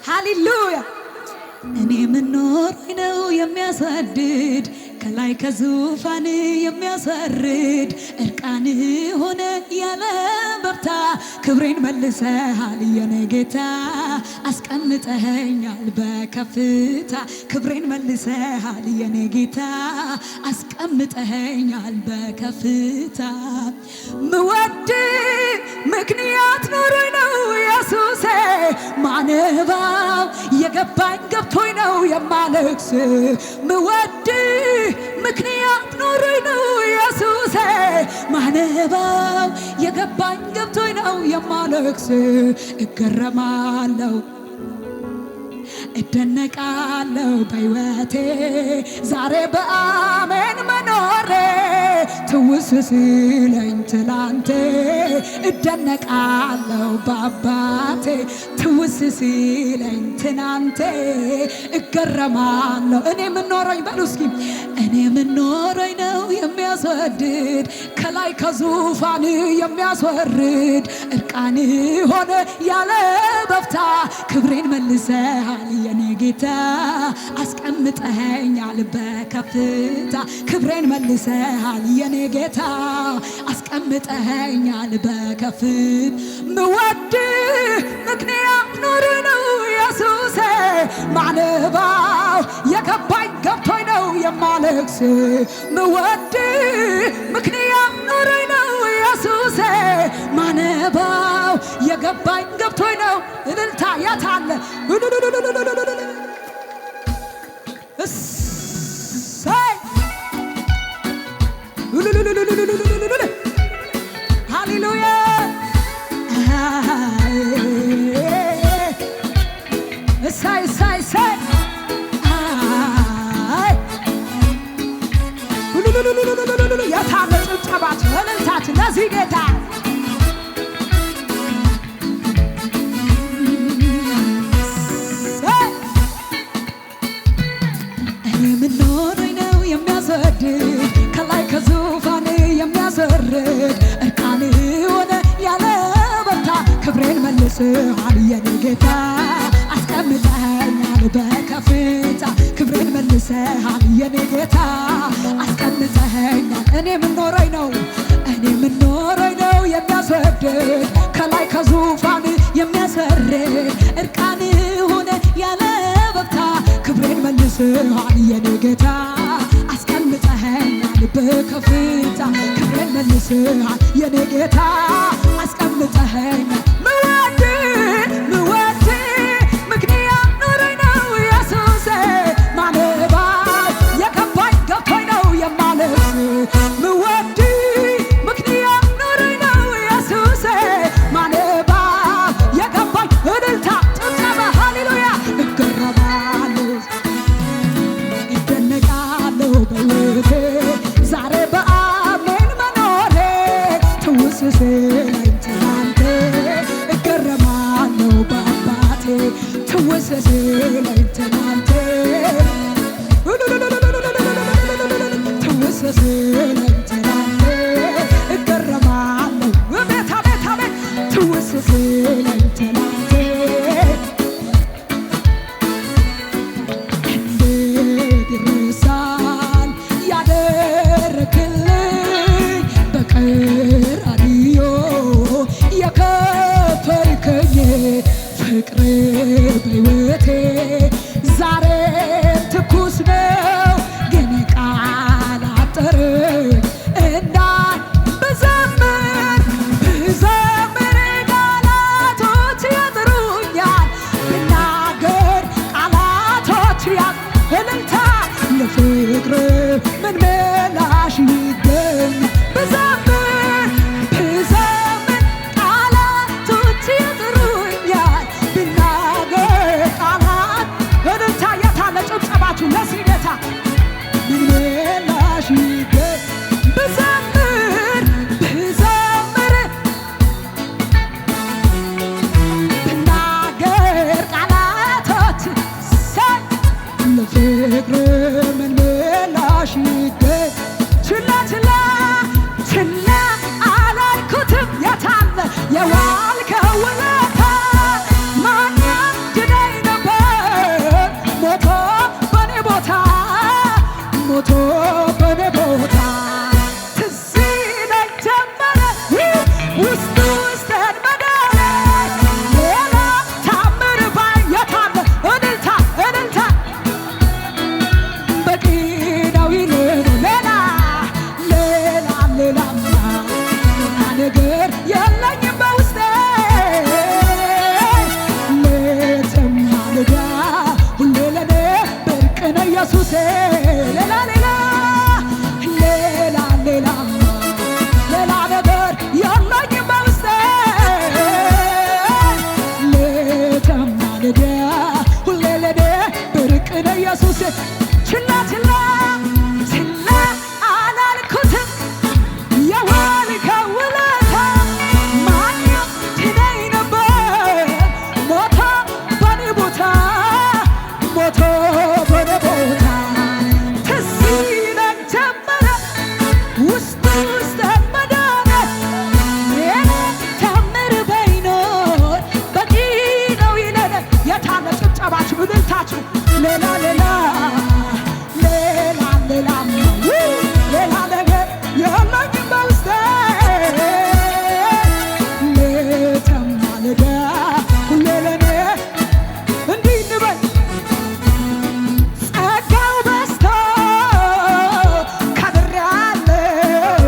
ሃሌሉያ እኔ ምኖር ነው የሚያሳድድ ከላይ ከዙፋን የሚያሳርድ እርቃን ሆነ ያለ በርታ ክብሬን መልሰሃል የኔ ጌታ አስቀምጠኸኛል በከፍታ ክብሬን መልሰሃል የኔ ጌታ አስቀምጠኸኛል በከፍታ ምወድ ምክንያት ኖሮኝ ነው ኢየሱሴ ማነባው የገባኝ ገብቶኝ ነው የማለቅስ ምወድ ምክንያት ኖሮኝ ነው ኢየሱሴ ማነባው የገባኝ ገብቶኝ ነው የማለቅስ እገረማለሁ እደነቃለሁ በሕይወቴ ዛሬ በአሜን መኖሬ ትውስ ሲለኝ ትላንቴ እደነቃለሁ በአባቴ ትውስ ሲለኝ ትናንቴ እገረማለሁ እኔ ምኖረኝ በሉ እስኪ እኔ ምኖረኝ ነው የሚያስወድድ ከላይ ከዙፋን የሚያስወርድ እርቃን ሆነ ያለ በፍታ ክብሬን መልሰሃል የኔ ጌታ አስቀምጠኸኛል በከፍታ ክብሬን መልሰሃል የኔ ጌታ አስቀምጠኸኛል በከፍታ ምወድ ምክንያት ኖሮ ነው ኢየሱሴ ማነባው የገባኝ ገብቶኝ ነው የማለቅስ ምወድ ምክንያት ኖሮ ነው ኢየሱሴ ማነባው የገባኝ ገብቶኝ ነው እልልታ ያታለ እሰይ ሃሌሉያ እሰይ እሰይ እሰይ ያታለ ጭብጨባችሁ እልልታችሁ ለዚህ ጌታ ከላይ ከዙፋን የሚያስወርድ እርቃን ሆነ ያለ በርታ ክብሬን መልሰሃል የኔ ጌታ አስቀምጠኸኛል በከፍታ ክብሬን መልሰሃል የኔ ጌታ አስቀምጠኸኛል እኔ ምኖረኝ ነው የሚያስወርድ ከላይ ከዙፋን የሚያስወርድ እርቃን ሆነ ያለ በርታ ክብሬን መልሰሃል የኔ ጌታ አስቀምጠኸኛል በከፍታ ክብሬን መልሰሃል የኔ ጌታ አስቀምጠኸኛል ምወድ ምክንያት ኖሮኝ ነው ኢየሱሴ ማነባው የገባኝ ገብቶኝ ነው የማለቅስ ምወድ ምክንያት ኖሮኝ ነው ኢየሱሴ ማነባው የገባኝ እልልታ ጭብጨባ ሃሌሉያ እገረማለሁ እደነቃለሁ በሕይወቴ ዛሬ በአሜን መኖሬ ትውስ ሲለኝ ትናንቴ እገረማለሁ በአባቴ ትውስ ሲለኝ ትናንቴ ትውስ ሲለኝ ትናንቴ እገረማለሁ ቤት አቤት አቤት ትውስ ሲለኝ ትናንቴ እንዴት ይረሳል ያደረክልኝ በቀራንዮ የከፈልከኝ ፍቅር በሕይወቴ ዛሬም ትኩስ ነው ግን ቃል አጠረኝ ብዘምር ቃላቶች ያጥሩኛል ብናገር ቃላቶች እልልታ ለፍቅር ምን ምላሽ ይገኝ ብዘምር ቃላቶች ያጥሩኛል ብናገር ቃላት እልልታ የታለ ጭብጨባችሁ ለዚህ ጌታ ምን ምላሽ ይገኝ ብዘምር ብናገር ቃላቶች ለፍቅር ምን ምላሽ ይገኝ ኢየሱሴ ሌላ ሌላ ሌላ ሌላ ሌላ ነገር የለኝም በውስጤ ሌተማ ልደ ሁሌ ለኔ ብርቅ ነው ኢየሱሴ ችላ ችላ ችላ አላልኩትም የዋልከው ውለታ ማንም ትለኝ ነበር ሞቶ በኔ ቦታ ሞቶ በኔ ቦታ ትዝ ይለኝ ጀመረ ውስጥ ውስጤን መዳኔ የኔ ታምር ባይኖር በቂ ነው ይለኝ የታለ ጭብጨባችሁ እልልታችሁ ሌላ ሌላ ሌላ ሌላ ሌላ ነገር የለኝም በውስጤ ሌተማ ልደ ሁሌ ለኔ እንዲህ እንበል ጸጋው በዝቶ ከብሬአለሁ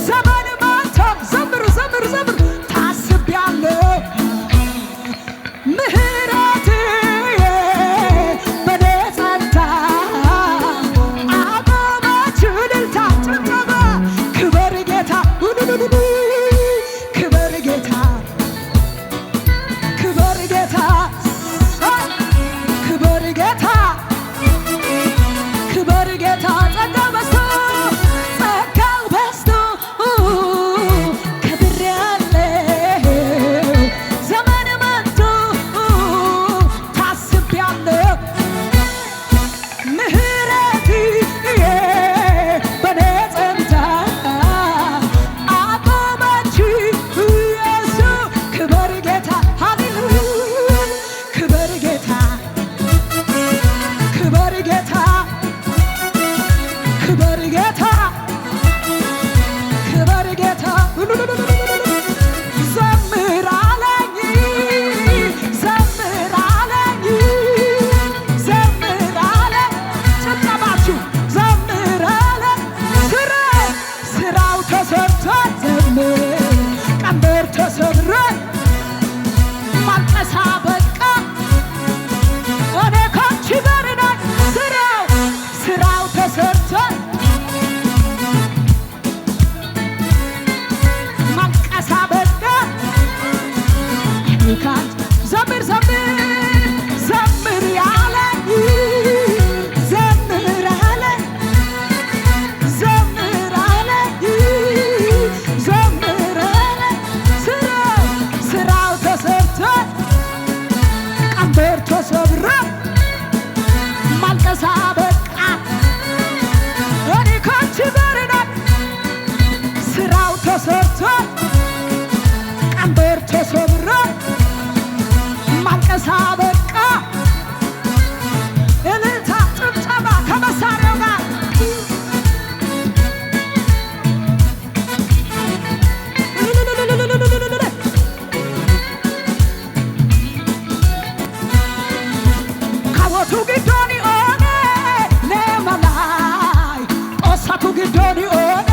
ዘመን ሞልቶም ዘምሩ ዘምሩ ዘምሩ ታስቤአለሁ ምህረት በኔ ጸንታ አቆመች እልልታ ጭብጨባ ክበር ጌታ ክበር ጌታ ክበር ጌታ ክበር ጌታ ክበር ጌታ ጸጋው በዝቶ ከብሬአለሁ ዘመን መጥቶ ታስቤአለሁ ምህረት በኔ ጸንታ አቆመች ኢየሱስ ክበር ጌታ ሃሌሉያ ክበር ጌታ ክበር ጌታ ክበር ጌታ ክበር ጌታ ዘምር አለኝ ዘምር አለኝ ዘምር አለኝ ጭብጨባችሁ ዘምር አለኝ ስራው ተሰርቷል ዘምር ቀንበር ተሰብሯል ማልቀስ አበቃ እኔ ካንቺ ጋር ነኝ ስራው ተሰርቷል ማልቀስ አበቃ እኔ ካንቺ ዘምር ዘምር ዘምር ያለኝ ዘምር አለኝ ዘምር አለኝ ዘምር አለኝ ስራው ተሰርቷል ቀንበር ተሰብሯል ማልቀስ አበቃ እኔ ካንቺ ጋር ነኝ ስራው ተሰርቷል ቀንበር ተሰብሯል ማልቀስ አበቃ እልልታ ጭብጨባ ከመሳሪያው ጋር ካቦቱ ግዶኒ ኦኔ ነመላይ ጦሳቱ ግዶኒ ኦኔ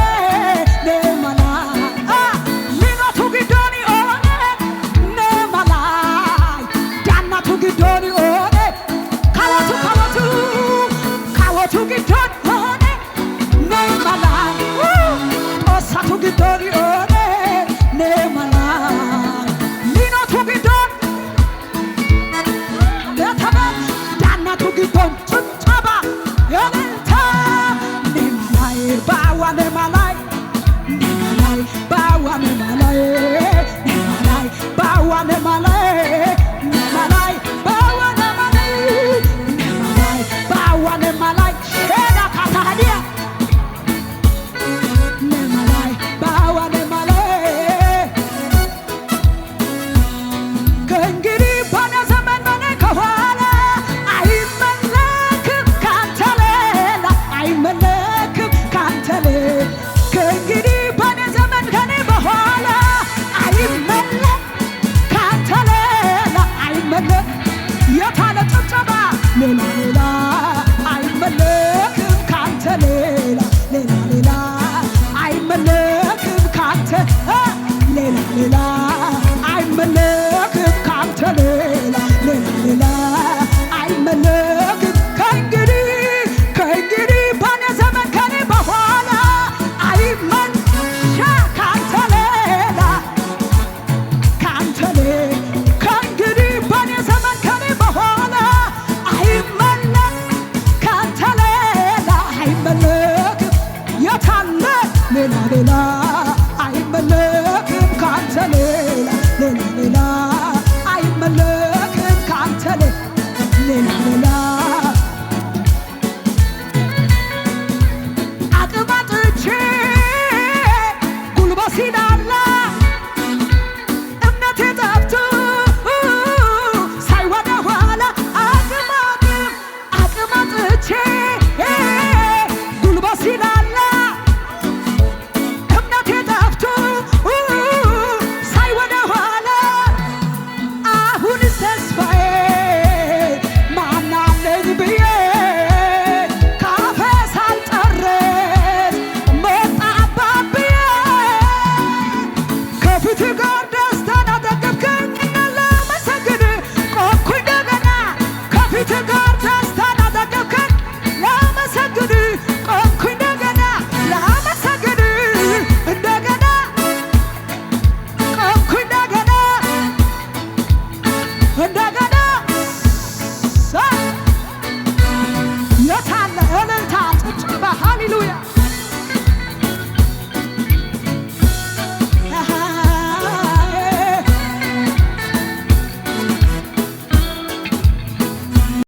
ነመላይ ሚኖቱ ግዶኒ ኦኔ ነመላይ ዳናቱ ግዶኒ ኦኔ ካቦቱ ግዶኒ ኦኔ ነመላይ ጦሳቱ ግዶኒ ኦኔ ነመላይ ሚኖቱ ግዶኒ ዳናቱ ግዶን ጭብጨባ የእልልታ ነመላይ ባዋ ነመላይ ነመላይ ባዋ ነመላይ ነመላይ ባዋ ነመላይ ነመላይ ባዋ ነመላይ ነመላይ ባዋ ነመላይ ሼዳ ካታዲያ ነመላይ ባዋ ነመላይ ከእንግዲህ በኔ ዘመን በኔ ከኋላ አይመለክም ካንተ ሌላ አይመለክም ካንተ ሌላ ከእንግዲህ በኔ ዘመን ከኔ በኋላ አይመለክ ካንተ ሌላ አይመለክ የታለ ጭብጨባ ሌላ ሌላ አይመለክም ካንተ ሌላ ሌላ ሌላ አይመለክም ካንተ ሌላ ሌላ አይመለክም ካንተ ሌላ ሌላ ሌላ አይመለክም ከእንግዲህ ሃሌሉያ